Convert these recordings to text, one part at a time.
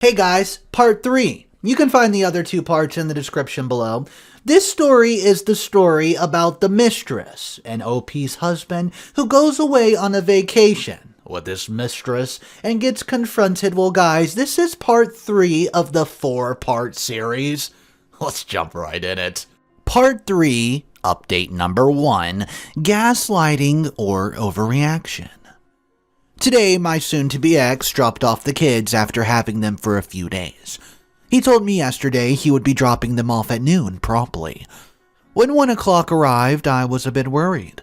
Hey guys, part 3. You can find the other 2 parts in the description below. This story is the story about the Mistress, an OP's husband who goes away on a vacation with his mistress and gets confronted. Well guys, this is part 3 of the 4-part series. Let's jump right in it. Part 3, update number 1, gaslighting or overreaction. Today, my soon-to-be ex dropped off the kids after having them for a few days. He told me yesterday he would be dropping them off at noon promptly. When 1 o'clock arrived, I was a bit worried.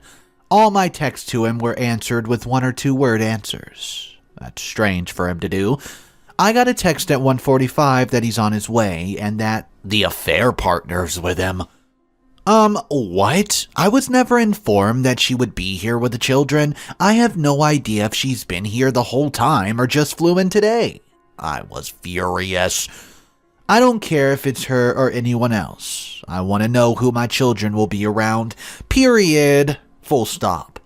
All my texts to him were answered with 1 or 2 word answers. That's strange for him to do. I got a text at 1:45 that he's on his way and that the affair partner's with him. What? I was never informed that she would be here with the children. I have no idea if she's been here the whole time or just flew in today. I was furious. I don't care if it's her or anyone else. I want to know who my children will be around. Period. Full stop.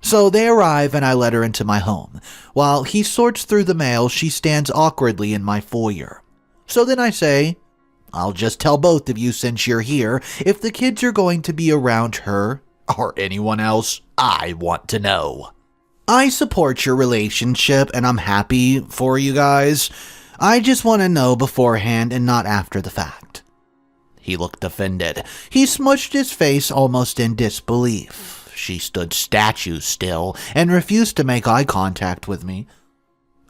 So they arrive and I let her into my home. While he sorts through the mail, she stands awkwardly in my foyer. So then I say, I'll just tell both of you since you're here, if the kids are going to be around her or anyone else, I want to know. I support your relationship and I'm happy for you guys. I just want to know beforehand and not after the fact. He looked offended. He smushed his face almost in disbelief. She stood statue still and refused to make eye contact with me.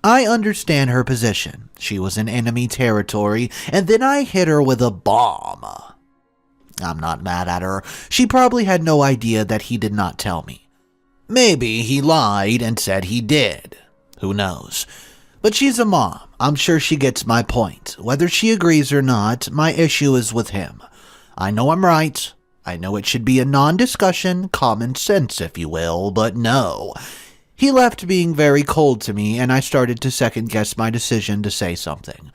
I understand her position. She was in enemy territory, and then I hit her with a bomb. I'm not mad at her. She probably had no idea that he did not tell me. Maybe he lied and said he did. Who knows? But she's a mom. I'm sure she gets my point. Whether she agrees or not, my issue is with him. I know I'm right. I know it should be a non-discussion, common sense, if you will, but no. He left being very cold to me, and I started to second-guess my decision to say something.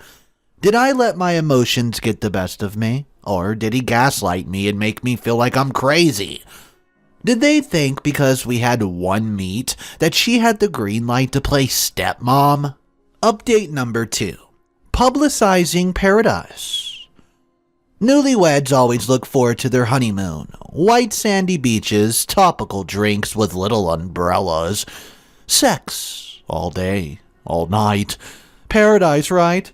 Did I let my emotions get the best of me? Or did he gaslight me and make me feel like I'm crazy? Did they think because we had one meet that she had the green light to play stepmom? Update number 2. Publicizing paradise. Newlyweds always look forward to their honeymoon. White sandy beaches, topical drinks with little umbrellas. Sex. All day. All night. Paradise, right?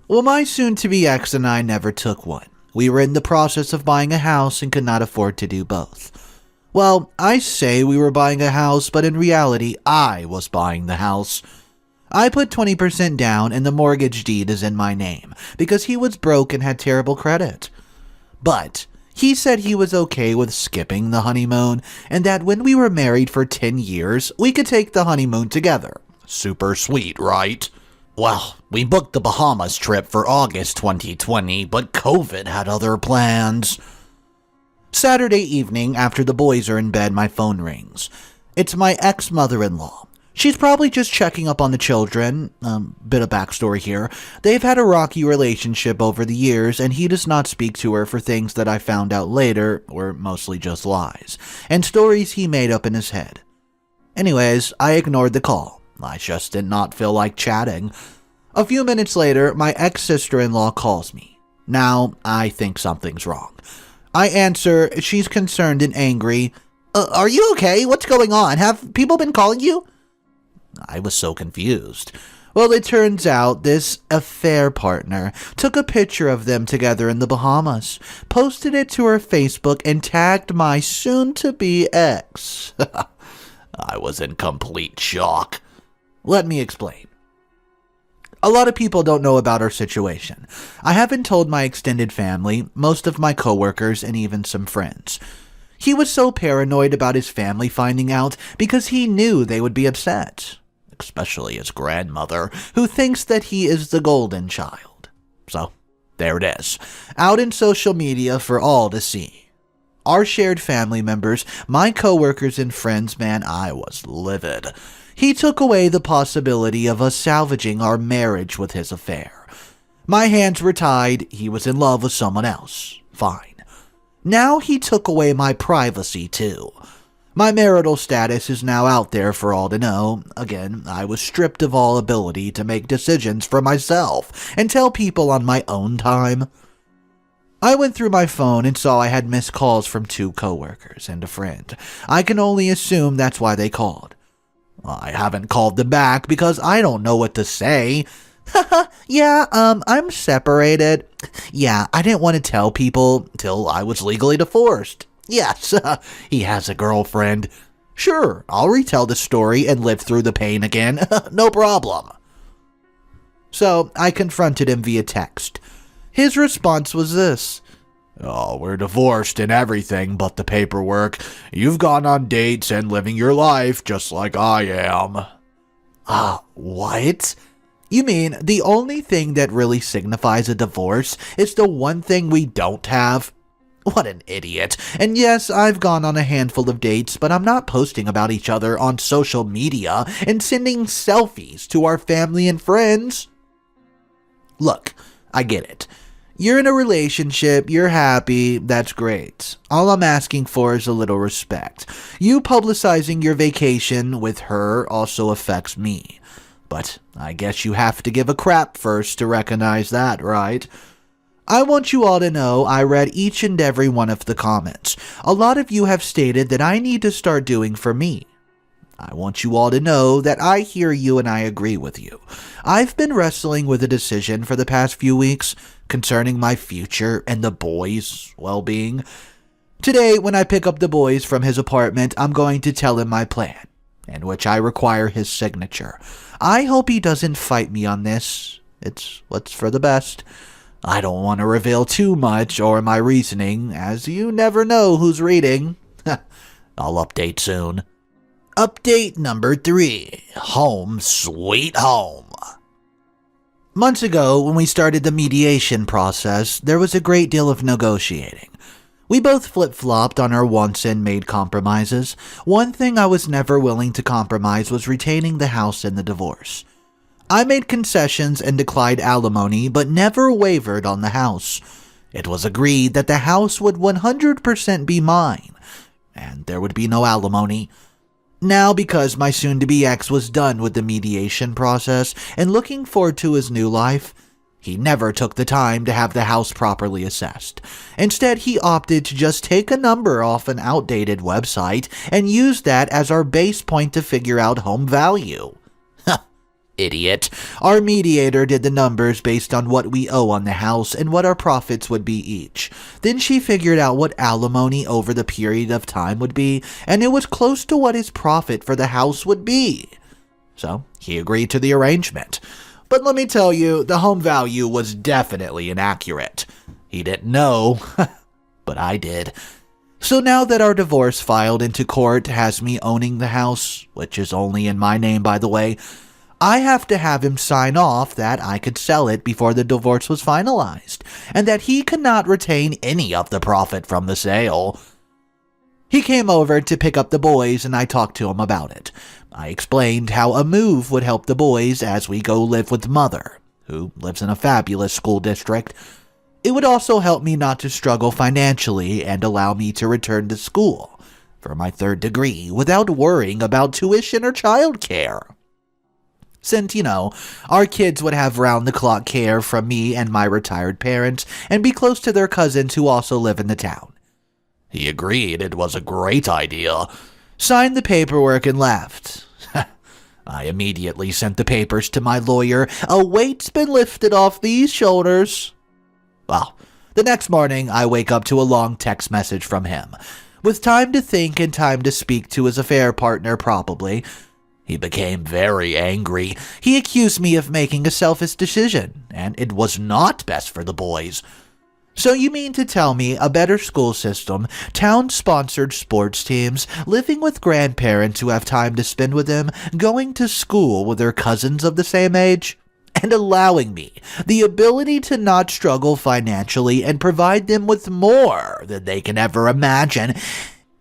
Well, my soon-to-be ex and I never took one. We were in the process of buying a house and could not afford to do both. Well, I say we were buying a house, but in reality, I was buying the house. I put 20% down and the mortgage deed is in my name because he was broke and had terrible credit. But he said he was okay with skipping the honeymoon and that when we were married for 10 years, we could take the honeymoon together. Super sweet, right? Well, we booked the Bahamas trip for August 2020, but COVID had other plans. Saturday evening, after the boys are in bed, my phone rings. It's my ex-mother-in-law. She's probably just checking up on the children. Bit of backstory here. They've had a rocky relationship over the years, and he does not speak to her for things that I found out later were mostly just lies, and stories he made up in his head. Anyways, I ignored the call. I just did not feel like chatting. A few minutes later, my ex-sister-in-law calls me. Now, I think something's wrong. I answer. She's concerned and angry. Are you okay? What's going on? Have people been calling you? I was so confused. Well, it turns out this affair partner took a picture of them together in the Bahamas, posted it to her Facebook, and tagged my soon-to-be ex. I was in complete shock. Let me explain. A lot of people don't know about our situation. I haven't told my extended family, most of my coworkers, and even some friends. He was so paranoid about his family finding out because he knew they would be upset. Especially his grandmother, who thinks that he is the golden child. So, there it is, out in social media for all to see. Our shared family members, my coworkers and friends, man, I was livid. He took away the possibility of us salvaging our marriage with his affair. My hands were tied, he was in love with someone else. Fine. Now he took away my privacy too. My marital status is now out there for all to know. Again, I was stripped of all ability to make decisions for myself and tell people on my own time. I went through my phone and saw I had missed calls from 2 coworkers and a friend. I can only assume that's why they called. I haven't called them back because I don't know what to say. Yeah, I'm separated. Yeah, I didn't want to tell people till I was legally divorced. Yes, he has a girlfriend. Sure, I'll retell the story and live through the pain again. No problem. So I confronted him via text. His response was this. Oh, we're divorced and everything but the paperwork. You've gone on dates and living your life just like I am. What? You mean the only thing that really signifies a divorce is the one thing we don't have? What an idiot. And yes, I've gone on a handful of dates, but I'm not posting about each other on social media and sending selfies to our family and friends. Look, I get it. You're in a relationship, you're happy, that's great. All I'm asking for is a little respect. You publicizing your vacation with her also affects me. But I guess you have to give a crap first to recognize that, right? I want you all to know I read each and every one of the comments. A lot of you have stated that I need to start doing for me. I want you all to know that I hear you and I agree with you. I've been wrestling with a decision for the past few weeks concerning my future and the boys' well-being. Today, when I pick up the boys from his apartment, I'm going to tell him my plan, in which I require his signature. I hope he doesn't fight me on this. It's what's for the best. I don't want to reveal too much or my reasoning, as you never know who's reading. I'll update soon. Update number 3. Home sweet home. Months ago, when we started the mediation process, there was a great deal of negotiating. We both flip-flopped on our wants and made compromises. One thing I was never willing to compromise was retaining the house in the divorce. I made concessions and declined alimony, but never wavered on the house. It was agreed that the house would 100% be mine, and there would be no alimony. Now, because my soon-to-be ex was done with the mediation process and looking forward to his new life, he never took the time to have the house properly assessed. Instead, he opted to just take a number off an outdated website and use that as our base point to figure out home value. Idiot. Our mediator did the numbers based on what we owe on the house and what our profits would be each. Then she figured out what alimony over the period of time would be, and it was close to what his profit for the house would be. So he agreed to the arrangement. But let me tell you, the home value was definitely inaccurate. He didn't know, but I did. So now that our divorce filed into court has me owning the house, which is only in my name by the way, I have to have him sign off that I could sell it before the divorce was finalized, and that he could not retain any of the profit from the sale. He came over to pick up the boys and I talked to him about it. I explained how a move would help the boys as we go live with Mother, who lives in a fabulous school district. It would also help me not to struggle financially and allow me to return to school for my 3rd degree without worrying about tuition or childcare. Since, our kids would have round-the-clock care from me and my retired parents and be close to their cousins who also live in the town. He agreed it was a great idea, signed the paperwork and left. I immediately sent the papers to my lawyer. A weight's been lifted off these shoulders. Well, the next morning I wake up to a long text message from him, with time to think and time to speak to his affair partner probably. He became very angry. He accused me of making a selfish decision, and it was not best for the boys. So you mean to tell me a better school system, town-sponsored sports teams, living with grandparents who have time to spend with them, going to school with their cousins of the same age, and allowing me the ability to not struggle financially and provide them with more than they can ever imagine?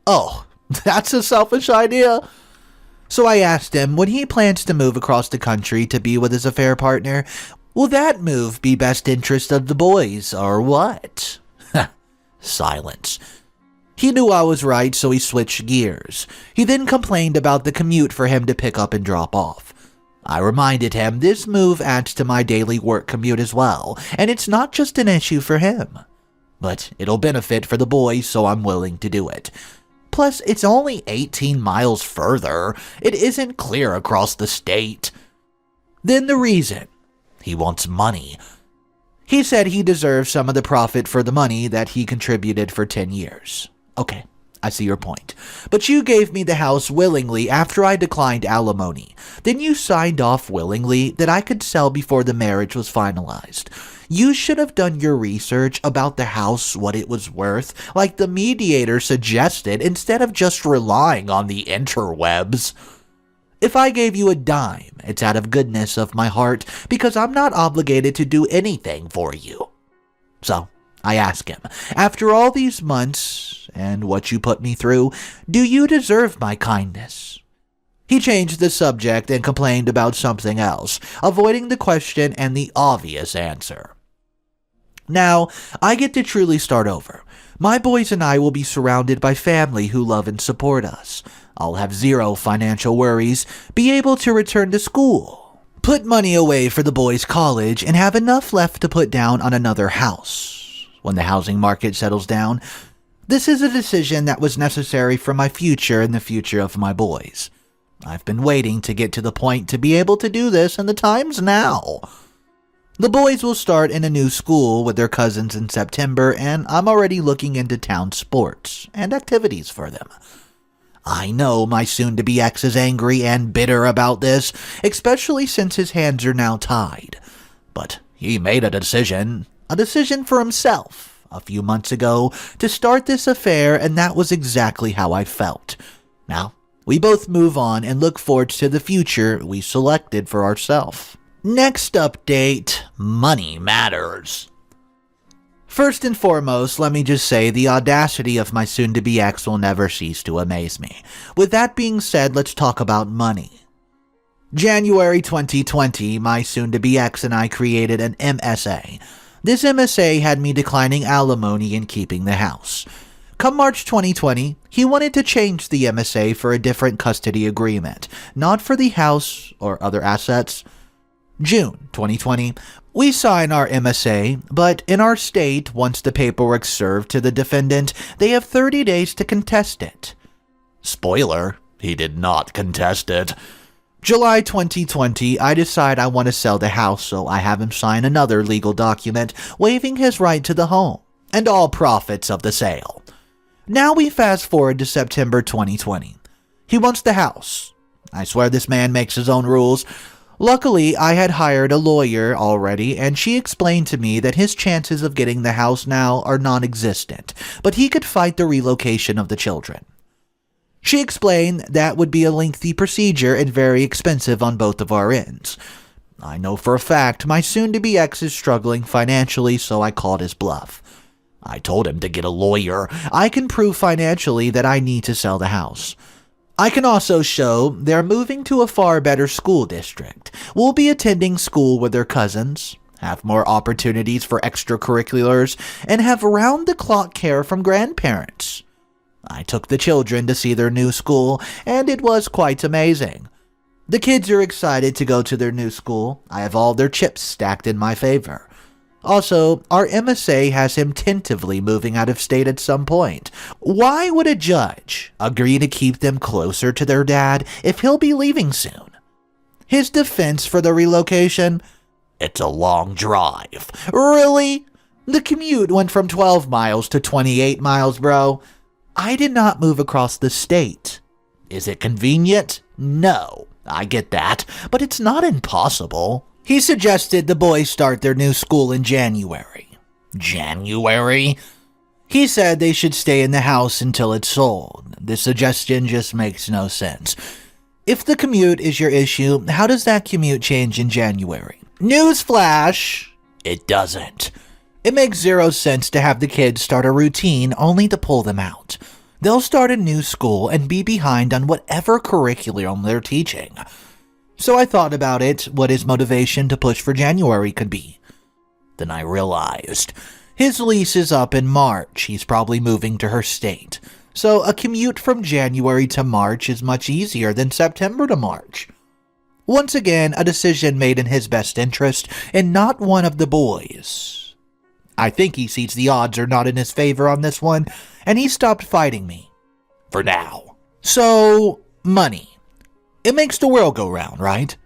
Oh, that's a selfish idea. So I asked him when he plans to move across the country to be with his affair partner, will that move be best interest of the boys or what? Silence. He knew I was right, so he switched gears. He then complained about the commute for him to pick up and drop off. I reminded him this move adds to my daily work commute as well, and it's not just an issue for him. But it'll benefit for the boys, so I'm willing to do it. Plus, it's only 18 miles further. It isn't clear across the state. Then the reason. He wants money. He said he deserves some of the profit for the money that he contributed for 10 years. Okay, I see your point. But you gave me the house willingly after I declined alimony. Then you signed off willingly that I could sell before the marriage was finalized. You should have done your research about the house, what it was worth, like the mediator suggested, instead of just relying on the interwebs. If I gave you a dime, it's out of goodness of my heart, because I'm not obligated to do anything for you. So, I ask him, after all these months, and what you put me through, do you deserve my kindness? He changed the subject and complained about something else, avoiding the question and the obvious answer. Now, I get to truly start over. My boys and I will be surrounded by family who love and support us. I'll have zero financial worries, be able to return to school, put money away for the boys' college, and have enough left to put down on another house. When the housing market settles down, this is a decision that was necessary for my future and the future of my boys. I've been waiting to get to the point to be able to do this, and the time's now. The boys will start in a new school with their cousins in September, and I'm already looking into town sports and activities for them. I know my soon-to-be ex is angry and bitter about this, especially since his hands are now tied. But he made a decision for himself, a few months ago, to start this affair, and that was exactly how I felt. Now, we both move on and look forward to the future we selected for ourselves. Next update, money matters. First and foremost, let me just say the audacity of my soon-to-be ex will never cease to amaze me. With that being said, let's talk about money. January 2020, my soon-to-be ex and I created an MSA. This MSA had me declining alimony and keeping the house. Come March 2020, he wanted to change the MSA for a different custody agreement, not for the house or other assets. June 2020, we sign our MSA, but in our state, once the paperwork's served to the defendant, they have 30 days to contest it. Spoiler, he did not contest it. July 2020, I decide I want to sell the house, so I have him sign another legal document waiving his right to the home and all profits of the sale. Now we fast forward to September 2020. He wants the house. I swear this man makes his own rules. Luckily, I had hired a lawyer already, and she explained to me that his chances of getting the house now are non-existent, but he could fight the relocation of the children. She explained that would be a lengthy procedure and very expensive on both of our ends. I know for a fact my soon-to-be ex is struggling financially, so I called his bluff. I told him to get a lawyer. I can prove financially that I need to sell the house. I can also show they're moving to a far better school district, will be attending school with their cousins, have more opportunities for extracurriculars, and have round-the-clock care from grandparents. I took the children to see their new school, and it was quite amazing. The kids are excited to go to their new school. I have all their chips stacked in my favor. Also, our MSA has him tentatively moving out of state at some point. Why would a judge agree to keep them closer to their dad if he'll be leaving soon? His defense for the relocation? It's a long drive. Really? The commute went from 12 miles to 28 miles, bro. I did not move across the state. Is it convenient? No, I get that, but it's not impossible. He suggested the boys start their new school in January. January? He said they should stay in the house until it's sold. This suggestion just makes no sense. If the commute is your issue, how does that commute change in January? Newsflash! It doesn't. It makes zero sense to have the kids start a routine only to pull them out. They'll start a new school and be behind on whatever curriculum they're teaching. So I thought about it, what his motivation to push for January could be. Then I realized His lease is up in March. He's probably moving to her state. So a commute from January to March is much easier than September to March. Once again, a decision made in his best interest and not one of the boys. I think he sees the odds are not in his favor on this one, and he stopped fighting me. For now. So, money. It makes the world go round, right?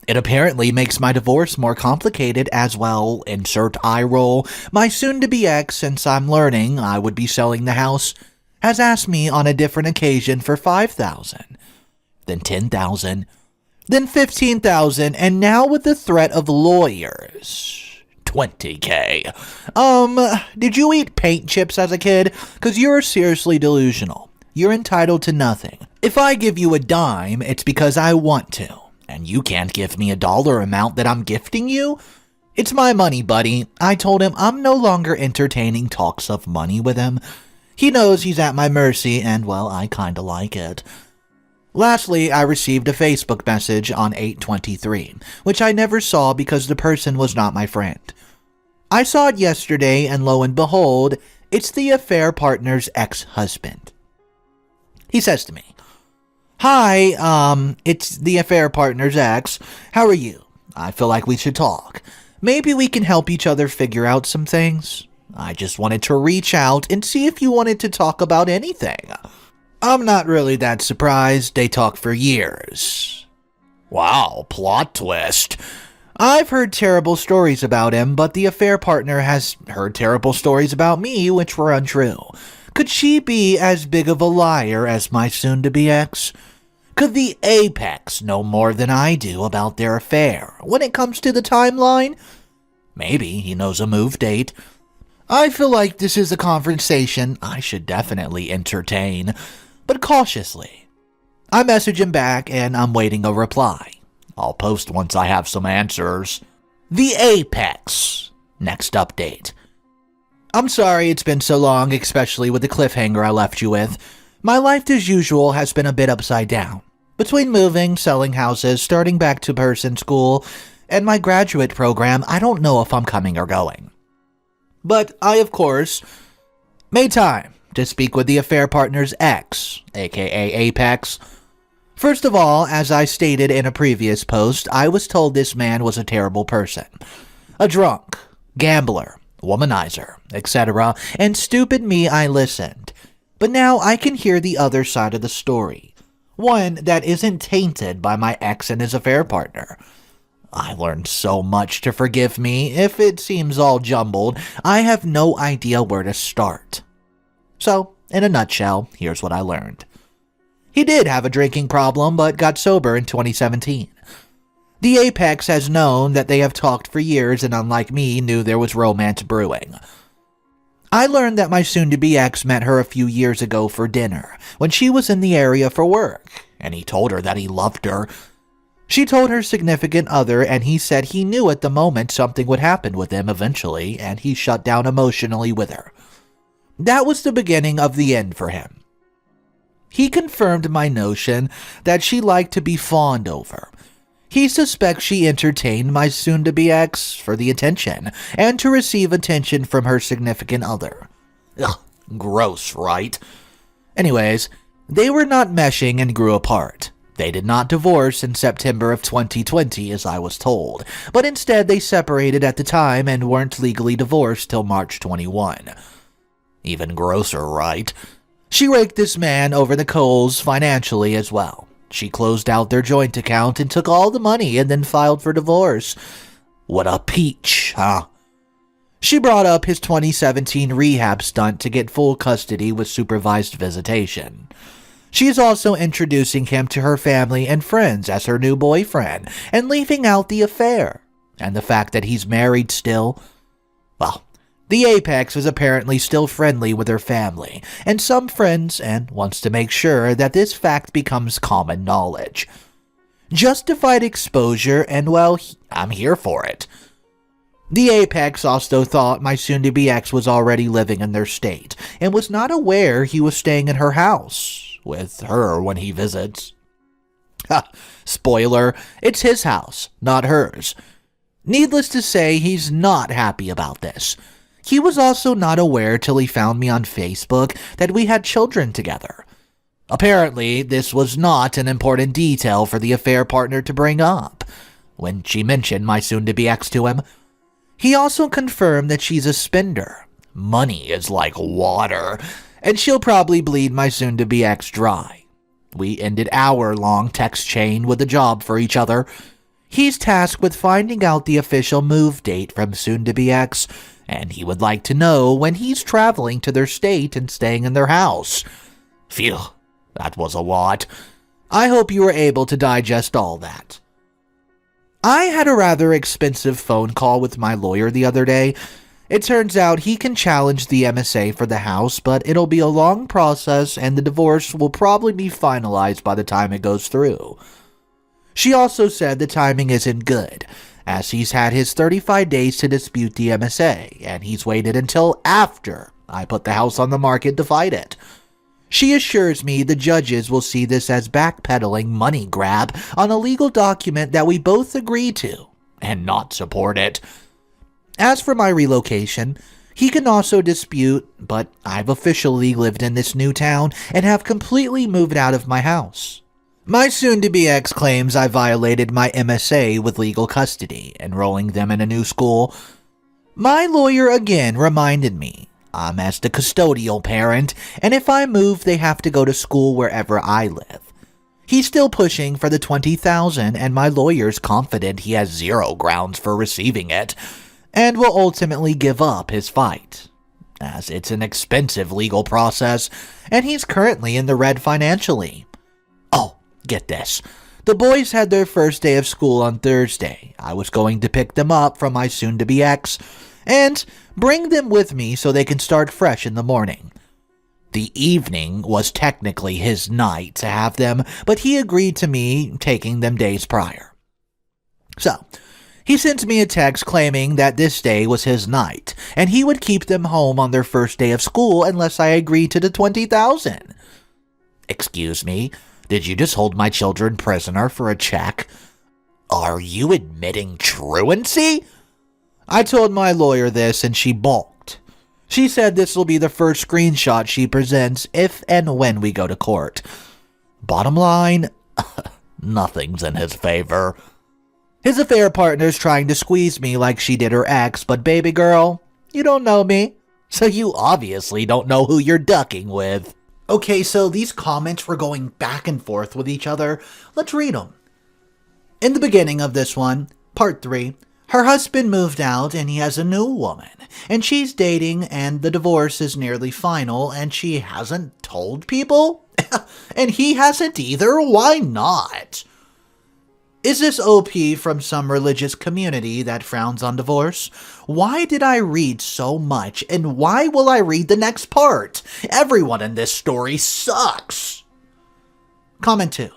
It apparently makes my divorce more complicated as well. Insert eye roll. My soon-to-be ex, since I'm learning I would be selling the house, has asked me on a different occasion for $5,000, then $10,000, then $15,000, and now with the threat of lawyers, $20K. Did you eat paint chips as a kid? 'Cause you're seriously delusional. You're entitled to nothing. If I give you a dime, it's because I want to, and you can't give me a dollar amount that I'm gifting you? It's my money, buddy. I told him I'm no longer entertaining talks of money with him. He knows he's at my mercy, and, well, I kinda like it. Lastly, I received a Facebook message on 8/23, which I never saw because the person was not my friend. I saw it yesterday, and lo and behold, it's the affair partner's ex-husband. He says to me, "Hi, it's the affair partner's ex. How are you? I feel like we should talk. Maybe we can help each other figure out some things. I just wanted to reach out and see if you wanted to talk about anything." I'm not really that surprised. They talk for years. Wow, plot twist. I've heard terrible stories about him, but the affair partner has heard terrible stories about me, which were untrue. Could she be as big of a liar as my soon-to-be ex? Could the apex know more than I do about their affair when it comes to the timeline? Maybe he knows a move date. I feel like this is a conversation I should definitely entertain, but cautiously. I message him back and I'm waiting a reply. I'll post once I have some answers. The apex. Next update. I'm sorry it's been so long, especially with the cliffhanger I left you with. My life as usual has been a bit upside down. Between moving, selling houses, starting back to person school, and my graduate program, I don't know if I'm coming or going. But I, of course, made time to speak with the affair partner's ex, aka Apex. First of all, as I stated in a previous post, I was told this man was a terrible person. A drunk, gambler, womanizer, etc. And stupid me, I listened. But now I can hear the other side of the story. One that isn't tainted by my ex and his affair partner. I learned so much to forgive me. If it seems all jumbled, I have no idea where to start. So, in a nutshell, here's what I learned. He did have a drinking problem, but got sober in 2017. The apex has known that they have talked for years and, unlike me, knew there was romance brewing. I learned that my soon-to-be ex met her a few years ago for dinner, when she was in the area for work, and he told her that he loved her. She told her significant other, and he said he knew at the moment something would happen with him eventually, and he shut down emotionally with her. That was the beginning of the end for him. He confirmed my notion that she liked to be fawned over. He suspects she entertained my soon-to-be ex for the attention, and to receive attention from her significant other. Ugh, gross, right? Anyways, they were not meshing and grew apart. They did not divorce in September of 2020, as I was told, but instead they separated at the time and weren't legally divorced till March 21. Even grosser, right? She raked this man over the coals financially as well. She closed out their joint account and took all the money and then filed for divorce. What a peach, huh? She brought up his 2017 rehab stunt to get full custody with supervised visitation. She is also introducing him to her family and friends as her new boyfriend and leaving out the affair and the fact that he's married still. Well, the apex is apparently still friendly with her family and some friends and wants to make sure that this fact becomes common knowledge. Justified exposure and, well, I'm here for it. The apex also thought my soon-to-be ex was already living in their state and was not aware he was staying in her house with her when he visits. Ha! Spoiler, it's his house, not hers. Needless to say, he's not happy about this. He was also not aware till he found me on Facebook that we had children together. Apparently, this was not an important detail for the affair partner to bring up when she mentioned my soon-to-be ex to him. He also confirmed that she's a spender. Money is like water, and she'll probably bleed my soon-to-be ex dry. We ended hour-long text chain with a job for each other. He's tasked with finding out the official move date from soon-to-be ex, and he would like to know when he's traveling to their state and staying in their house. Phew, that was a lot. I hope you were able to digest all that. I had a rather expensive phone call with my lawyer the other day. It turns out he can challenge the MSA for the house, but it'll be a long process and the divorce will probably be finalized by the time it goes through. She also said the timing isn't good, as he's had his 35 days to dispute the MSA, and he's waited until after I put the house on the market to fight it. She assures me the judges will see this as backpedaling money grab on a legal document that we both agree to, and not support it. As for my relocation, he can also dispute, but I've officially lived in this new town and have completely moved out of my house. My soon-to-be ex claims I violated my MSA with legal custody, enrolling them in a new school. My lawyer again reminded me I'm as the custodial parent, and if I move, they have to go to school wherever I live. He's still pushing for the $20,000, and my lawyer's confident he has zero grounds for receiving it, and will ultimately give up his fight, as it's an expensive legal process, and he's currently in the red financially. Oh, get this. The boys had their first day of school on Thursday. I was going to pick them up from my soon-to-be ex, and bring them with me so they can start fresh in the morning. The evening was technically his night to have them, but he agreed to me taking them days prior. So, he sent me a text claiming that this day was his night, and he would keep them home on their first day of school unless I agreed to the $20,000. Excuse me, did you just hold my children prisoner for a check? Are you admitting truancy? I told my lawyer this and she balked. She said this will be the first screenshot she presents if and when we go to court. Bottom line, nothing's in his favor. His affair partner's trying to squeeze me like she did her ex, but baby girl, you don't know me, so you obviously don't know who you're ducking with. Okay, so these comments were going back and forth with each other. Let's read them. In the beginning of this one, part 3, her husband moved out and he has a new woman, and she's dating and the divorce is nearly final and she hasn't told people? And he hasn't either? Why not? Is this OP from some religious community that frowns on divorce? Why did I read so much and why will I read the next part? Everyone in this story sucks. Comment 2.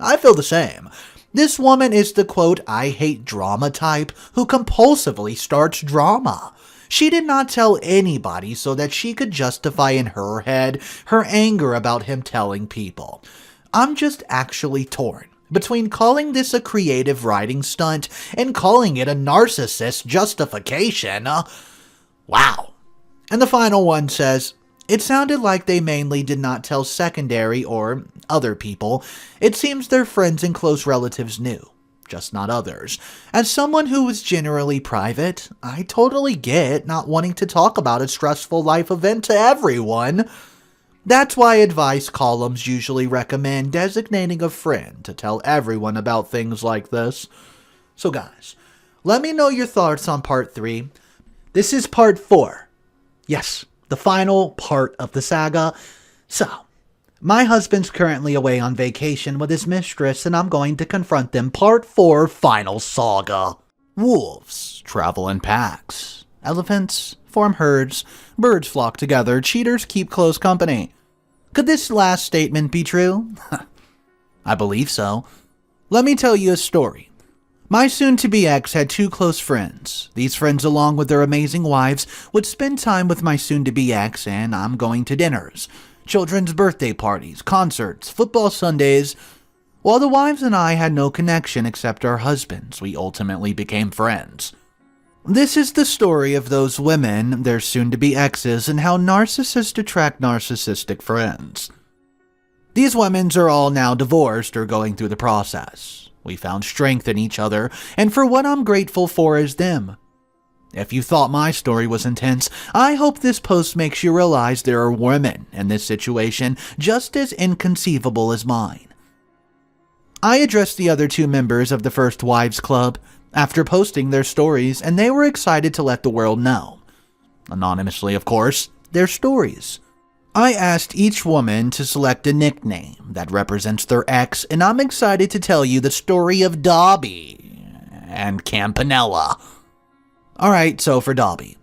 I feel the same. This woman is the quote, I hate drama type who compulsively starts drama. She did not tell anybody so that she could justify in her head her anger about him telling people. I'm just actually torn between calling this a creative writing stunt and calling it a narcissist justification. Wow. And the final one says, it sounded like they mainly did not tell secondary or other people. It seems their friends and close relatives knew, just not others. As someone who was generally private, I totally get not wanting to talk about a stressful life event to everyone. That's why advice columns usually recommend designating a friend to tell everyone about things like this. So guys, let me know your thoughts on part 3. This is part 4. Yes, the final part of the saga. So, my husband's currently away on vacation with his mistress, and I'm going to confront them. Part 4, final saga. Wolves travel in packs. Elephants form herds. Birds flock together. Cheaters keep close company. Could this last statement be true? I believe so. Let me tell you a story. My soon-to-be ex had 2 close friends. These friends, along with their amazing wives, would spend time with my soon-to-be ex, and I'm going to dinners, children's birthday parties, concerts, football Sundays. While the wives and I had no connection except our husbands, we ultimately became friends. This is the story of those women, their soon-to-be exes, and how narcissists attract narcissistic friends. These women are all now divorced or going through the process. We found strength in each other, and for what I'm grateful for is them. If you thought my story was intense, I hope this post makes you realize there are women in this situation just as inconceivable as mine. I addressed the other two members of the First Wives Club after posting their stories, and they were excited to let the world know, anonymously of course, their stories. I asked each woman to select a nickname that represents their ex, and I'm excited to tell you the story of Dobby and Campanella. Alright, so for Dobby.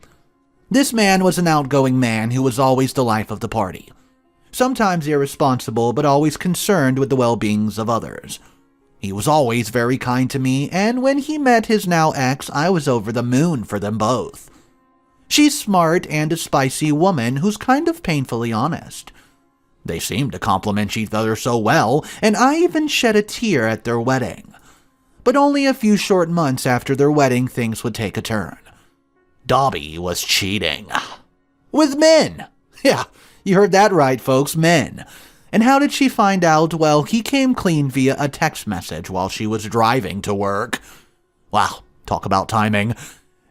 This man was an outgoing man who was always the life of the party. Sometimes irresponsible, but always concerned with the well-beings of others. He was always very kind to me, and when he met his now ex, I was over the moon for them both. She's smart and a spicy woman who's kind of painfully honest. They seemed to complement each other so well, and I even shed a tear at their wedding. But only a few short months after their wedding, things would take a turn. Dobby was cheating. With men! Yeah, you heard that right, folks, men. And how did she find out? Well, he came clean via a text message while she was driving to work. Wow, talk about timing.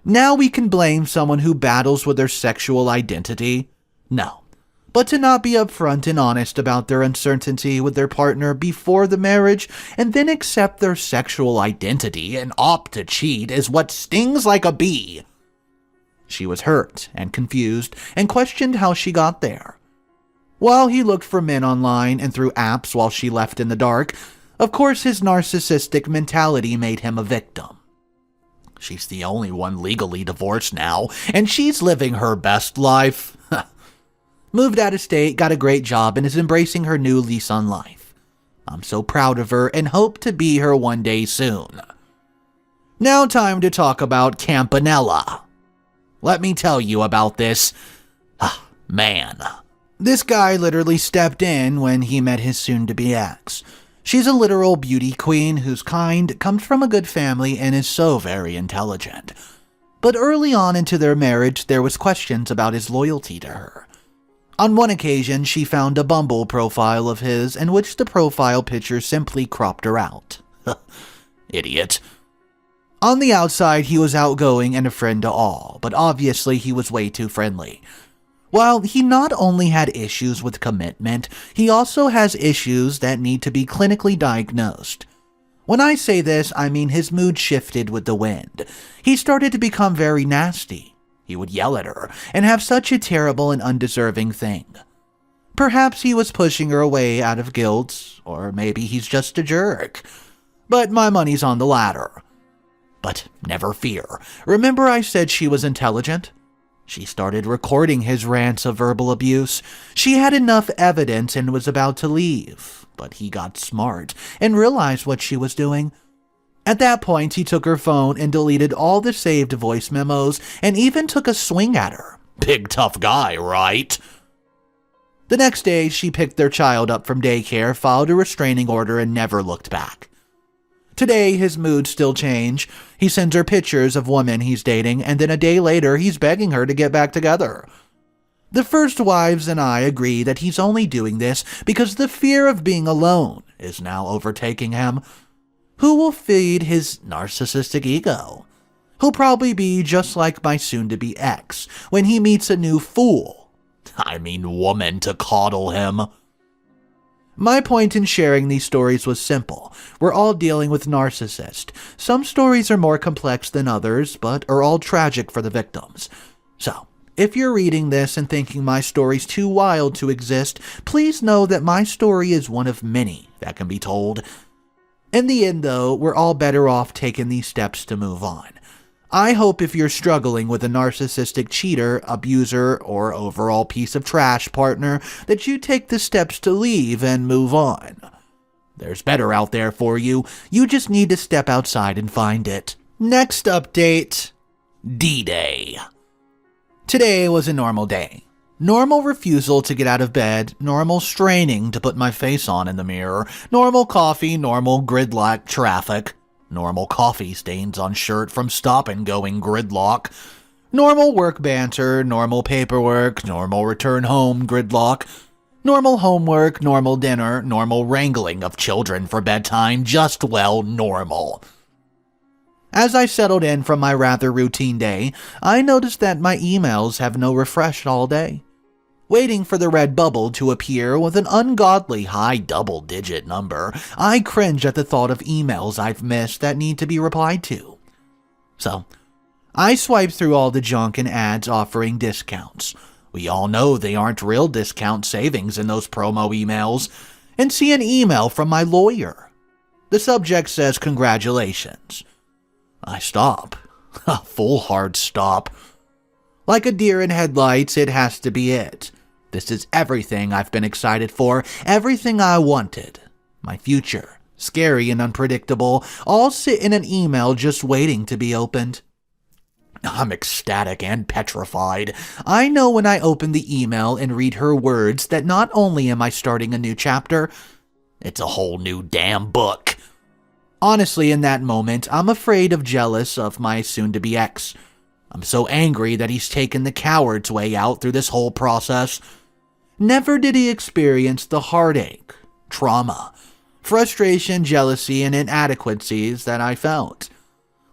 Now we can blame someone who battles with their sexual identity? No. But to not be upfront and honest about their uncertainty with their partner before the marriage and then accept their sexual identity and opt to cheat is what stings like a bee. She was hurt and confused and questioned how she got there. While he looked for men online and through apps while she left in the dark, of course his narcissistic mentality made him a victim. She's the only one legally divorced now, and she's living her best life. Moved out of state, got a great job, and is embracing her new lease on life. I'm so proud of her and hope to be her one day soon. Now time to talk about Campanella. Let me tell you about this man. This guy literally stepped in when he met his soon-to-be ex. She's a literal beauty queen who's kind, comes from a good family, and is so very intelligent. But early on into their marriage, there was questions about his loyalty to her. On one occasion, she found a Bumble profile of his in which the profile picture simply cropped her out. Idiot. On the outside, he was outgoing and a friend to all, but obviously he was way too friendly. While he not only had issues with commitment, he also has issues that need to be clinically diagnosed. When I say this, I mean his mood shifted with the wind. He started to become very nasty. He would yell at her and have such a terrible and undeserving thing. Perhaps he was pushing her away out of guilt, or maybe he's just a jerk. But my money's on the latter. But never fear. Remember I said she was intelligent? She started recording his rants of verbal abuse. She had enough evidence and was about to leave, but he got smart and realized what she was doing. At that point, he took her phone and deleted all the saved voice memos and even took a swing at her. Big tough guy, right? The next day, she picked their child up from daycare, filed a restraining order, and never looked back. Today, his moods still change. He sends her pictures of women he's dating, and then a day later, he's begging her to get back together. The First Wives and I agree that he's only doing this because the fear of being alone is now overtaking him. Who will feed his narcissistic ego? He'll probably be just like my soon-to-be ex when he meets a new fool. I mean woman to coddle him. My point in sharing these stories was simple. We're all dealing with narcissists. Some stories are more complex than others, but are all tragic for the victims. So, if you're reading this and thinking my story's too wild to exist, please know that my story is one of many that can be told. In the end, though, we're all better off taking these steps to move on. I hope if you're struggling with a narcissistic cheater, abuser, or overall piece of trash partner, that you take the steps to leave and move on. There's better out there for you. You just need to step outside and find it. Next update, D-Day. Today was a normal day. Normal refusal to get out of bed, normal straining to put my face on in the mirror, normal coffee, normal gridlock traffic. Normal coffee stains on shirt from stop and going gridlock. Normal work banter, normal paperwork, normal return home gridlock. Normal homework, normal dinner, normal wrangling of children for bedtime, just well normal. As I settled in from my rather routine day, I noticed that my emails have no refresh all day. Waiting for the red bubble to appear with an ungodly high double-digit number, I cringe at the thought of emails I've missed that need to be replied to. So, I swipe through all the junk and ads offering discounts. We all know they aren't real discount savings in those promo emails, and see an email from my lawyer. The subject says congratulations. I stop. A full hard stop. Like a deer in headlights, it has to be it. This is everything I've been excited for, everything I wanted. My future, scary and unpredictable, all sit in an email just waiting to be opened. I'm ecstatic and petrified. I know when I open the email and read her words that not only am I starting a new chapter, it's a whole new damn book. Honestly, in that moment, I'm afraid of jealous of my soon-to-be ex. I'm so angry that he's taken the coward's way out through this whole process. Never did he experience the heartache, trauma, frustration, jealousy, and inadequacies that I felt.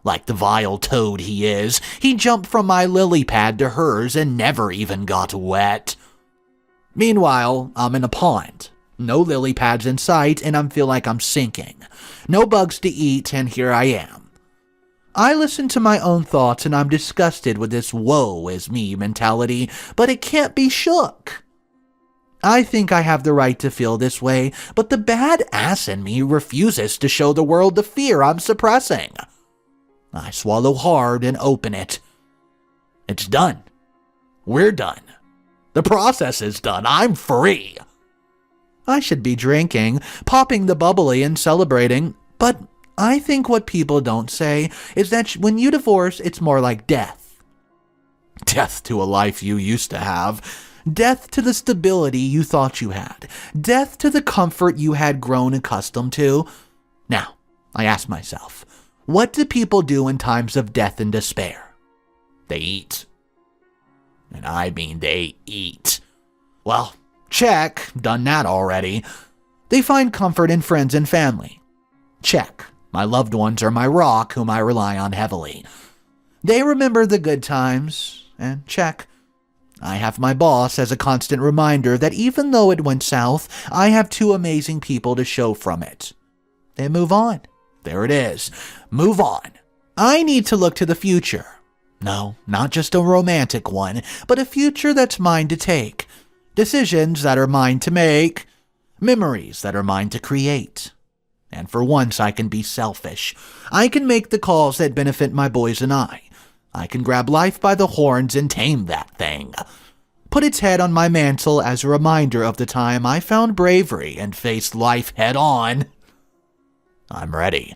Like the vile toad he is, he jumped from my lily pad to hers and never even got wet. Meanwhile, I'm in a pond. No lily pads in sight, and I feel like I'm sinking. No bugs to eat, and here I am. I listen to my own thoughts, and I'm disgusted with this woe is me mentality, but it can't be shook. I think I have the right to feel this way, but the bad ass in me refuses to show the world the fear I'm suppressing. I swallow hard and open it. It's done. We're done. The process is done. I'm free. I should be drinking, popping the bubbly and celebrating, but I think what people don't say is that when you divorce, it's more like death. Death to a life you used to have. Death to the stability you thought you had. Death to the comfort you had grown accustomed to. Now, I ask myself, what do people do in times of death and despair? They eat. And I mean they eat. Well, check, done that already. They find comfort in friends and family. Check, my loved ones are my rock whom I rely on heavily. They remember the good times, and check. I have my boss as a constant reminder that even though it went south, I have two amazing people to show from it. They move on. There it is. Move on. I need to look to the future. No, not just a romantic one, but a future that's mine to take. Decisions that are mine to make. Memories that are mine to create. And for once I can be selfish. I can make the calls that benefit my boys and I can grab life by the horns and tame that thing. Put its head on my mantle as a reminder of the time I found bravery and faced life head on. I'm ready.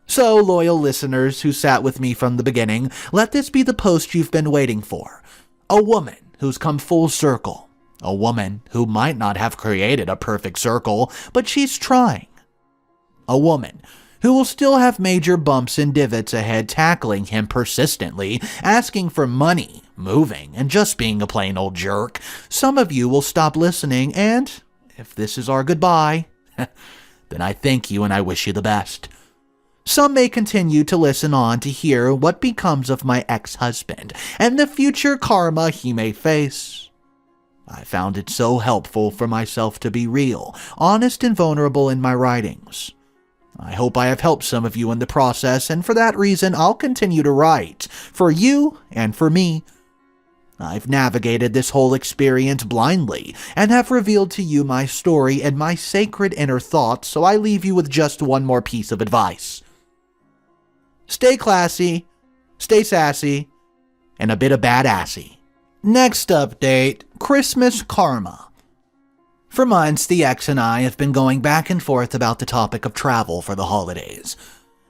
So, loyal listeners who sat with me from the beginning, let this be the post you've been waiting for. A woman who's come full circle. A woman who might not have created a perfect circle, but she's trying. A woman who will still have major bumps and divots ahead, tackling him persistently, asking for money, moving, and just being a plain old jerk. Some of you will stop listening, and if this is our goodbye, then I thank you and I wish you the best. Some may continue to listen on to hear what becomes of my ex-husband and the future karma he may face. I found it so helpful for myself to be real, honest, and vulnerable in my writings. I hope I have helped some of you in the process, and for that reason, I'll continue to write, for you and for me. I've navigated this whole experience blindly, and have revealed to you my story and my sacred inner thoughts, so I leave you with just one more piece of advice. Stay classy, stay sassy, and a bit of badassy. Next update, Christmas karma. For months, the ex and I have been going back and forth about the topic of travel for the holidays.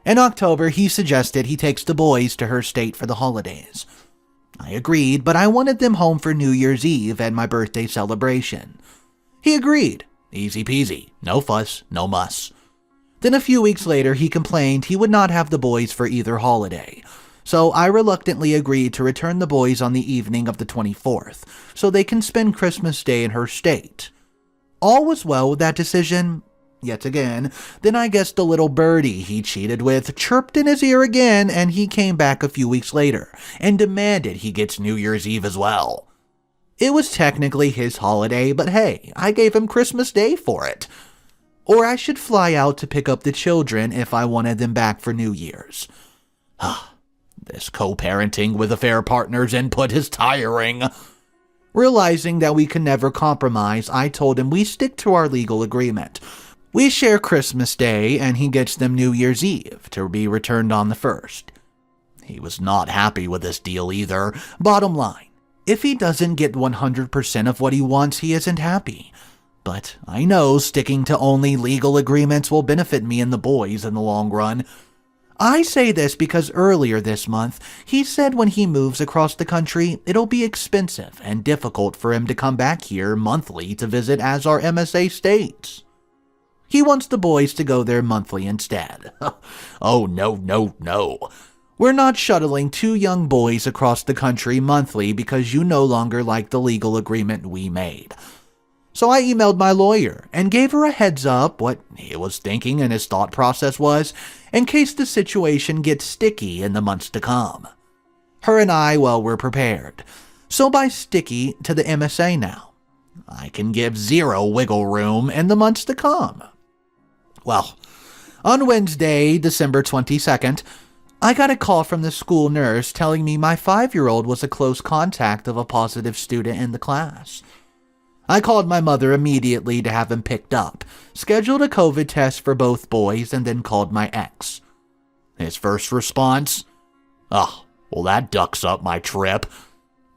In October, he suggested he takes the boys to her state for the holidays. I agreed, but I wanted them home for New Year's Eve and my birthday celebration. He agreed. Easy peasy. No fuss, no muss. Then a few weeks later, he complained he would not have the boys for either holiday. So I reluctantly agreed to return the boys on the evening of the 24th, so they can spend Christmas Day in her state. All was well with that decision. Yet again, then I guess the little birdie he cheated with chirped in his ear again, and he came back a few weeks later and demanded he gets New Year's Eve as well. It was technically his holiday, but hey, I gave him Christmas Day for it. Or I should fly out to pick up the children if I wanted them back for New Year's. This co-parenting with affair partner's input is tiring. Realizing that we can never compromise, I told him we stick to our legal agreement. We share Christmas Day, and he gets them New Year's Eve to be returned on the 1st. He was not happy with this deal either. Bottom line, if he doesn't get 100% of what he wants, he isn't happy. But I know sticking to only legal agreements will benefit me and the boys in the long run. I say this because earlier this month, he said when he moves across the country, it'll be expensive and difficult for him to come back here monthly to visit as our MSA states. He wants the boys to go there monthly instead. Oh, no. We're not shuttling 2 young boys across the country monthly because you no longer like the legal agreement we made. So I emailed my lawyer and gave her a heads up what he was thinking and his thought process was in case the situation gets sticky in the months to come. Her and I, well, we're prepared. So by sticky to the MSA now, I can give 0 wiggle room in the months to come. Well, on Wednesday, December 22nd, I got a call from the school nurse telling me my 5-year-old was a close contact of a positive student in the class. I called my mother immediately to have him picked up, scheduled a COVID test for both boys, and then called my ex. His first response? Well, that ducks up my trip.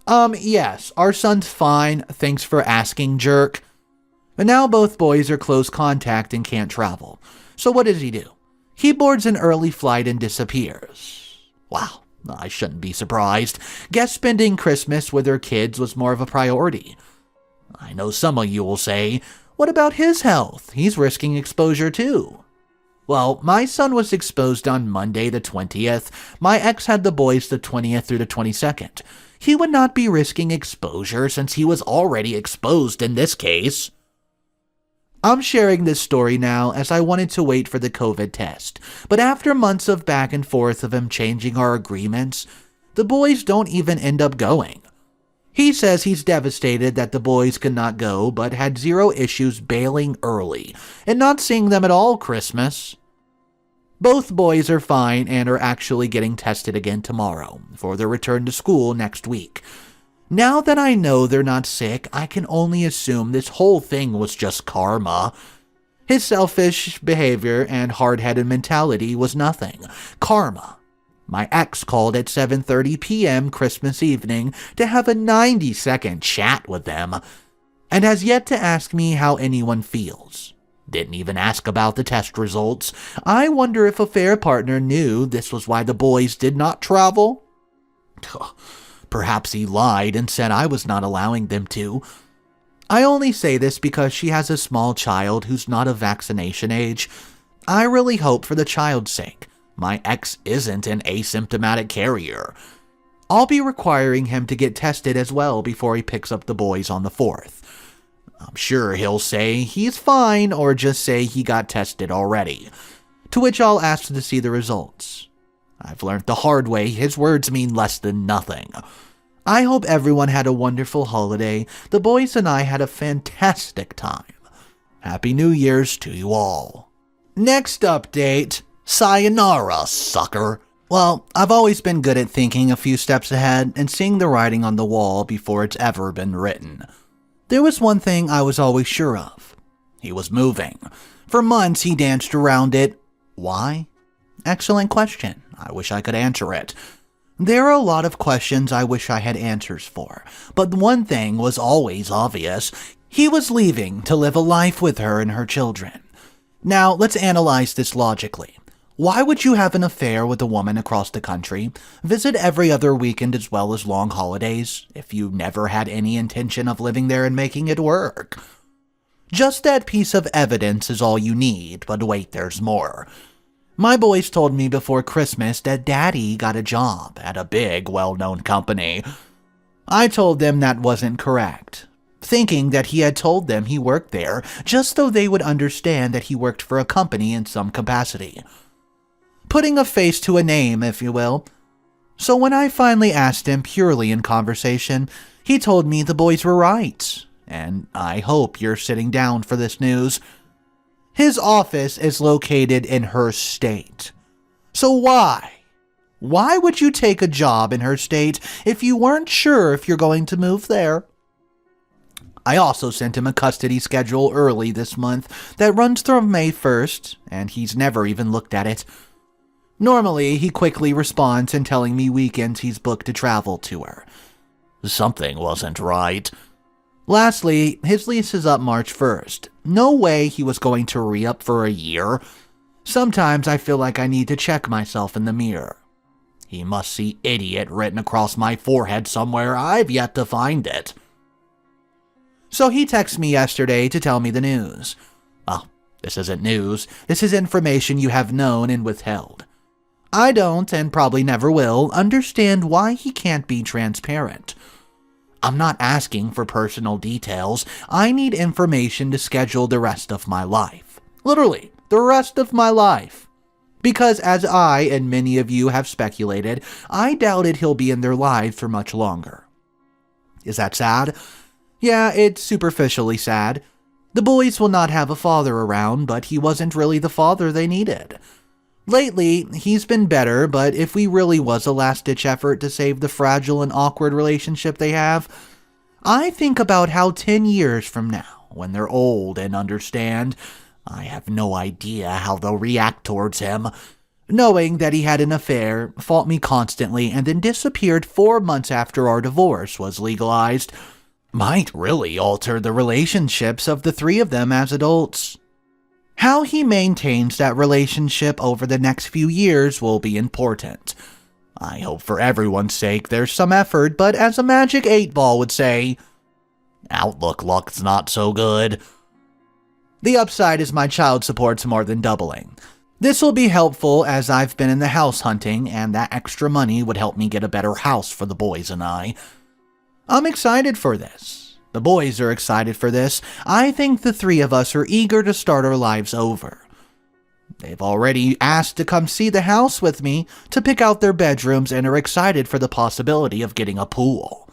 Yes, our son's fine, thanks for asking, jerk. But now both boys are close contact and can't travel. So what does he do? He boards an early flight and disappears. Wow, I shouldn't be surprised. Guess spending Christmas with their kids was more of a priority. I know some of you will say, what about his health? He's risking exposure too. Well, my son was exposed on Monday the 20th. My ex had the boys the 20th through the 22nd. He would not be risking exposure since he was already exposed in this case. I'm sharing this story now as I wanted to wait for the COVID test, but after months of back and forth of him changing our agreements, the boys don't even end up going. He says he's devastated that the boys could not go, but had 0 issues bailing early and not seeing them at all Christmas. Both boys are fine and are actually getting tested again tomorrow for their return to school next week. Now that I know they're not sick, I can only assume this whole thing was just karma. His selfish behavior and hard-headed mentality was nothing. Karma. My ex called at 7:30 p.m. Christmas evening to have a 90-second chat with them, and has yet to ask me how anyone feels. Didn't even ask about the test results. I wonder if a fair partner knew this was why the boys did not travel? Perhaps he lied and said I was not allowing them to. I only say this because she has a small child who's not of vaccination age. I really hope for the child's sake my ex isn't an asymptomatic carrier. I'll be requiring him to get tested as well before he picks up the boys on the 4th. I'm sure he'll say he's fine or just say he got tested already, to which I'll ask to see the results. I've learned the hard way his words mean less than nothing. I hope everyone had a wonderful holiday. The boys and I had a fantastic time. Happy New Year's to you all. Next update. Sayonara, sucker. Well, I've always been good at thinking a few steps ahead and seeing the writing on the wall before it's ever been written. There was one thing I was always sure of. He was moving. For months he danced around it. Why? Excellent question. I wish I could answer it. There are a lot of questions I wish I had answers for, but one thing was always obvious. He was leaving to live a life with her and her children. Now, let's analyze this logically. Why would you have an affair with a woman across the country, visit every other weekend as well as long holidays, if you never had any intention of living there and making it work? Just that piece of evidence is all you need, but wait, there's more. My boys told me before Christmas that Daddy got a job at a big, well-known company. I told them that wasn't correct, thinking that he had told them he worked there just so they would understand that he worked for a company in some capacity. Putting a face to a name, if you will. So when I finally asked him purely in conversation, he told me the boys were right, and I hope you're sitting down for this news. His office is located in her state. So why? Why would you take a job in her state if you weren't sure if you're going to move there? I also sent him a custody schedule early this month that runs through May 1st, and he's never even looked at it. Normally, he quickly responds in telling me weekends he's booked to travel to her. Something wasn't right. Lastly, his lease is up March 1st. No way he was going to re-up for a year. Sometimes I feel like I need to check myself in the mirror. He must see idiot written across my forehead somewhere. I've yet to find it. So he texted me yesterday to tell me the news. Well, this isn't news. This is information you have known and withheld. I don't, and probably never will, understand why he can't be transparent. I'm not asking for personal details. I need information to schedule the rest of my life. Literally, the rest of my life. Because as I and many of you have speculated, I doubted he'll be in their lives for much longer. Is that sad? Yeah, it's superficially sad. The boys will not have a father around, but he wasn't really the father they needed. Lately, he's been better, but if we really was a last-ditch effort to save the fragile and awkward relationship they have, I think about how 10 years from now, when they're old and understand, I have no idea how they'll react towards him, knowing that he had an affair, fought me constantly, and then disappeared 4 months after our divorce was legalized, might really alter the relationships of the three of them as adults. How he maintains that relationship over the next few years will be important. I hope for everyone's sake there's some effort, but as a Magic 8-Ball would say, outlook looks not so good. The upside is my child support's more than doubling. This will be helpful as I've been in the house hunting, and that extra money would help me get a better house for the boys and I. I'm excited for this. The boys are excited for this. I think the three of us are eager to start our lives over. They've already asked to come see the house with me, to pick out their bedrooms, and are excited for the possibility of getting a pool.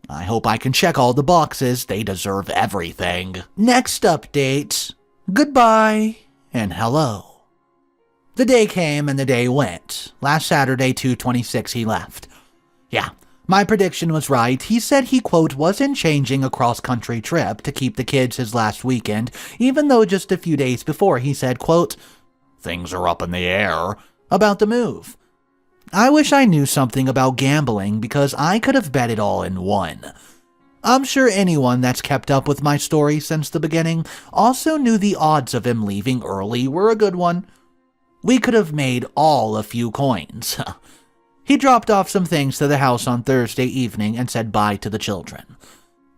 I hope I can check all the boxes. They deserve everything. Next update. Goodbye and hello. The day came and the day went. Last Saturday, 2/26, he left. Yeah. My prediction was right. He said he, quote, wasn't changing a cross-country trip to keep the kids his last weekend, even though just a few days before he said, quote, things are up in the air about the move. I wish I knew something about gambling because I could have bet it all and won. I'm sure anyone that's kept up with my story since the beginning also knew the odds of him leaving early were a good one. We could have made all a few coins. He dropped off some things to the house on Thursday evening and said bye to the children.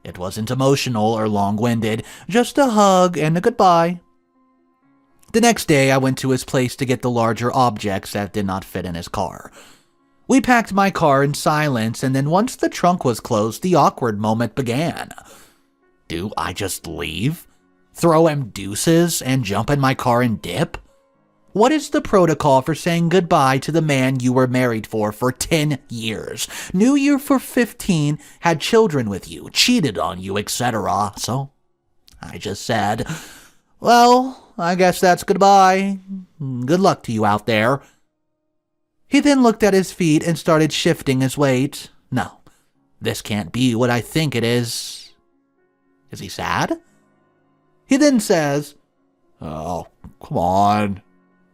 It wasn't emotional or long-winded, just a hug and a goodbye. The next day, I went to his place to get the larger objects that did not fit in his car. We packed my car in silence, and then once the trunk was closed, the awkward moment began. Do I just leave? Throw him deuces and jump in my car and dip? What is the protocol for saying goodbye to the man you were married for 10 years, knew you for 15, had children with you, cheated on you, etc.? So I just said, well, I guess that's goodbye. Good luck to you out there. He then looked at his feet and started shifting his weight. No, this can't be what I think it is. Is he sad? He then says, oh, come on.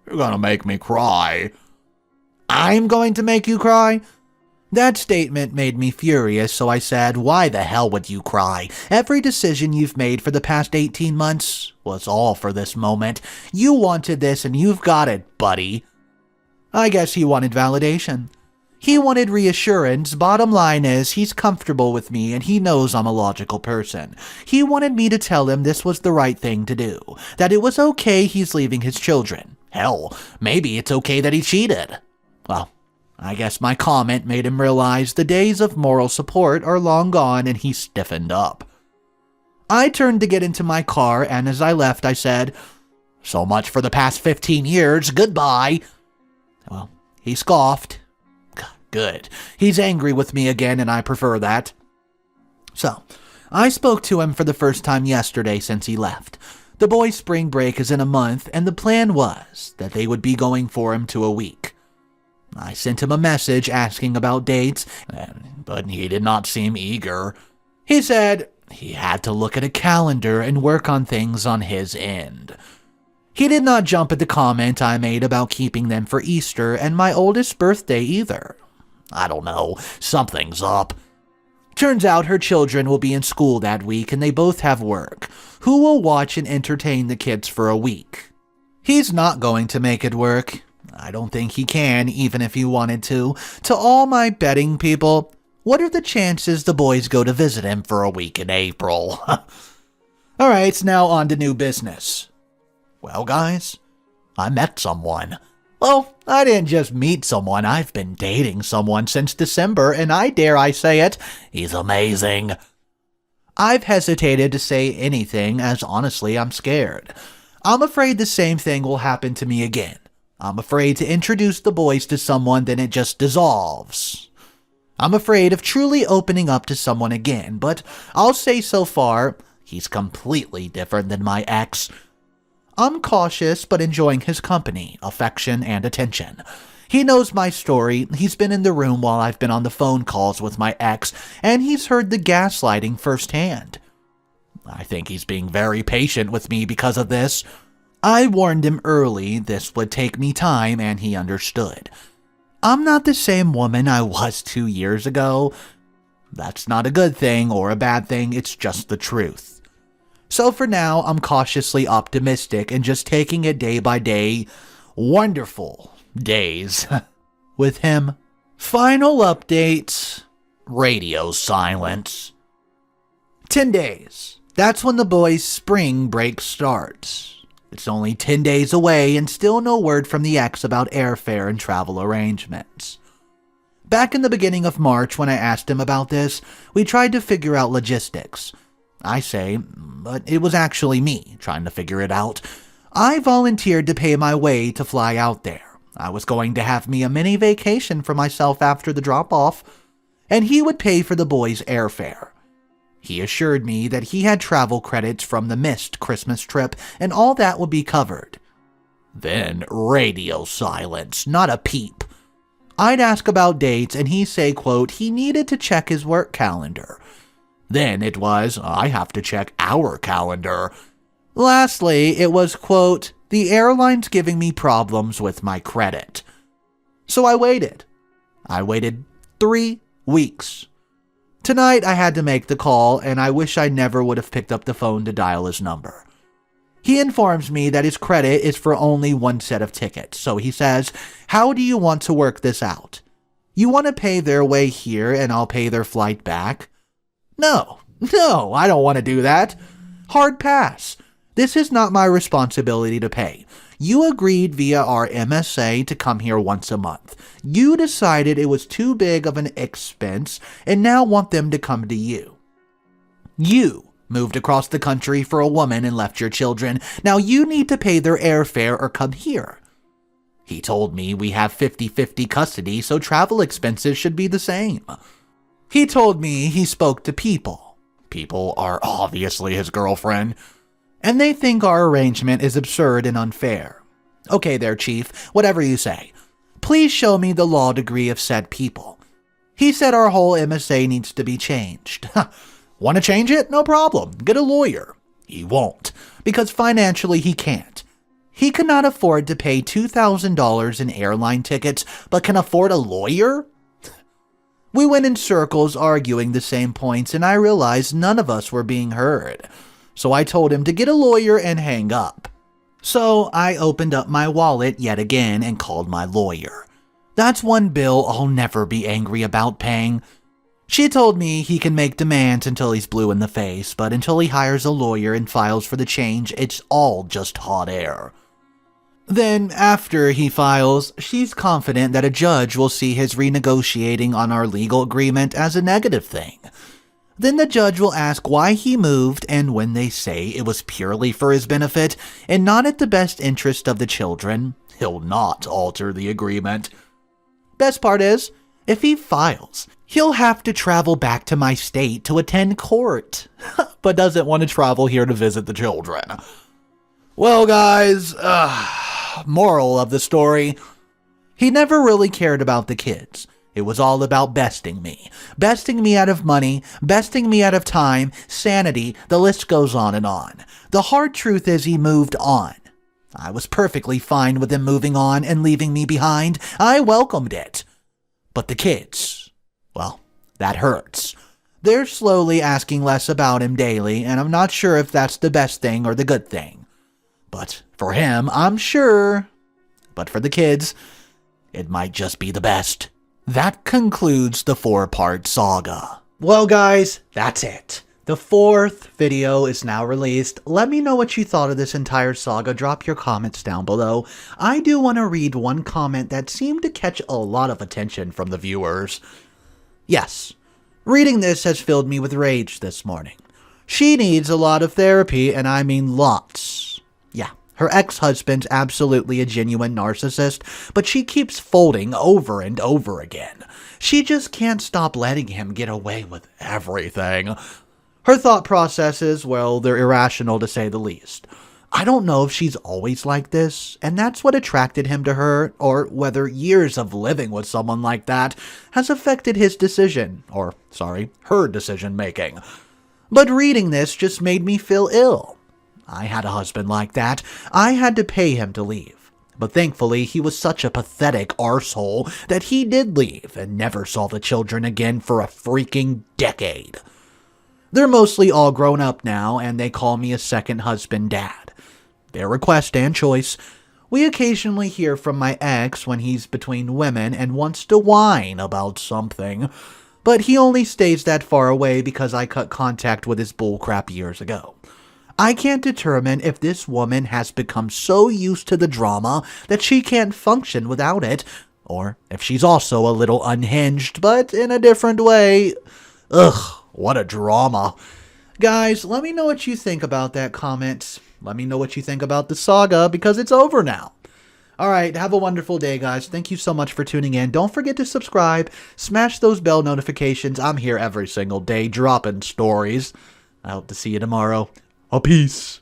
You're gonna make me cry. I'm going to make you cry? That statement made me furious, so I said, why the hell would you cry? Every decision you've made for the past 18 months was all for this moment. You wanted this and you've got it, buddy. I guess he wanted validation. He wanted reassurance. Bottom line is, he's comfortable with me and he knows I'm a logical person. He wanted me to tell him this was the right thing to do, that it was okay he's leaving his children. Hell, maybe it's okay that he cheated. Well, I guess my comment made him realize the days of moral support are long gone and he stiffened up. I turned to get into my car, and as I left I said, "So much for the past 15 years, goodbye." Well, he scoffed. Good. He's angry with me again, and I prefer that. So, I spoke to him for the first time yesterday since he left. The boys' spring break is in a month, and the plan was that they would be going for him to a week. I sent him a message asking about dates, but he did not seem eager. He said he had to look at a calendar and work on things on his end. He did not jump at the comment I made about keeping them for Easter and my oldest birthday either. I don't know, something's up. Turns out her children will be in school that week and they both have work. Who will watch and entertain the kids for a week? He's not going to make it work. I don't think he can, even if he wanted to. To all my betting people, what are the chances the boys go to visit him for a week in April? Alright, now on to new business. Well, guys, I met someone. Well, I didn't just meet someone, I've been dating someone since December, and I dare I say it, he's amazing. I've hesitated to say anything, as honestly I'm scared. I'm afraid the same thing will happen to me again. I'm afraid to introduce the boys to someone, then it just dissolves. I'm afraid of truly opening up to someone again, but I'll say so far, he's completely different than my ex. I'm cautious, but enjoying his company, affection, and attention. He knows my story, he's been in the room while I've been on the phone calls with my ex, and he's heard the gaslighting firsthand. I think he's being very patient with me because of this. I warned him early this would take me time, and he understood. I'm not the same woman I was 2 years ago. That's not a good thing or a bad thing, it's just the truth. So for now, I'm cautiously optimistic and just taking it day by day. Wonderful days with him. Final update. Radio silence. 10 days. That's when the boys' spring break starts. It's only 10 days away and still no word from the ex about airfare and travel arrangements. Back in the beginning of March when I asked him about this, we tried to figure out logistics. I say, but it was actually me trying to figure it out. I volunteered to pay my way to fly out there. I was going to have me a mini vacation for myself after the drop-off, and he would pay for the boys' airfare. He assured me that he had travel credits from the missed Christmas trip, and all that would be covered. Then radio silence, not a peep. I'd ask about dates, and he'd say, quote, he needed to check his work calendar. Then it was, I have to check our calendar. Lastly, it was, quote, the airline's giving me problems with my credit. So I waited. I waited 3 weeks. Tonight I had to make the call, and I wish I never would have picked up the phone to dial his number. He informs me that his credit is for only 1 set of tickets, so he says, how do you want to work this out? You want to pay their way here and I'll pay their flight back? No, I don't want to do that. Hard pass. This is not my responsibility to pay. You agreed via our MSA to come here once a month. You decided it was too big of an expense and now want them to come to you. You moved across the country for a woman and left your children. Now you need to pay their airfare or come here. He told me we have 50-50 custody, so travel expenses should be the same. He told me he spoke to people. People are obviously his girlfriend. And they think our arrangement is absurd and unfair. Okay there, Chief, whatever you say. Please show me the law degree of said people. He said our whole MSA needs to be changed. Want to change it? No problem. Get a lawyer. He won't, because financially he can't. He cannot afford to pay $2,000 in airline tickets, but can afford a lawyer? We went in circles arguing the same points, and I realized none of us were being heard. So I told him to get a lawyer and hang up. So I opened up my wallet yet again and called my lawyer. That's one bill I'll never be angry about paying. She told me he can make demands until he's blue in the face, but until he hires a lawyer and files for the change, it's all just hot air. Then, after he files, she's confident that a judge will see his renegotiating on our legal agreement as a negative thing. Then the judge will ask why he moved, and when they say it was purely for his benefit and not at the best interest of the children, he'll not alter the agreement. Best part is, if he files, he'll have to travel back to my state to attend court, but doesn't want to travel here to visit the children. Well, guys, moral of the story, he never really cared about the kids. It was all about besting me. Besting me out of money, besting me out of time, sanity, the list goes on and on. The hard truth is he moved on. I was perfectly fine with him moving on and leaving me behind. I welcomed it. But the kids, well, that hurts. They're slowly asking less about him daily, and I'm not sure if that's the best thing or the good thing. But for him, I'm sure. But for the kids, it might just be the best. That concludes the 4-part saga. Well, guys, that's it. The 4th video is now released. Let me know what you thought of this entire saga. Drop your comments down below. I do want to read one comment that seemed to catch a lot of attention from the viewers. Yes, reading this has filled me with rage this morning. She needs a lot of therapy, and I mean lots. Yeah. Her ex-husband's absolutely a genuine narcissist, but she keeps folding over and over again. She just can't stop letting him get away with everything. Her thought processes, well, they're irrational to say the least. I don't know if she's always like this, and that's what attracted him to her, or whether years of living with someone like that has affected his decision, or, sorry, her decision-making. But reading this just made me feel ill. I had a husband like that. I had to pay him to leave. But thankfully, he was such a pathetic arsehole that he did leave and never saw the children again for a freaking decade. They're mostly all grown up now, and they call me a second husband dad. Their request and choice. We occasionally hear from my ex when he's between women and wants to whine about something. But he only stays that far away because I cut contact with his bullcrap years ago. I can't determine if this woman has become so used to the drama that she can't function without it, or if she's also a little unhinged, but in a different way. Ugh, what a drama. Guys, let me know what you think about that comment. Let me know what you think about the saga, because it's over now. Alright, have a wonderful day, guys. Thank you so much for tuning in. Don't forget to subscribe. Smash those bell notifications. I'm here every single day dropping stories. I hope to see you tomorrow. A peace.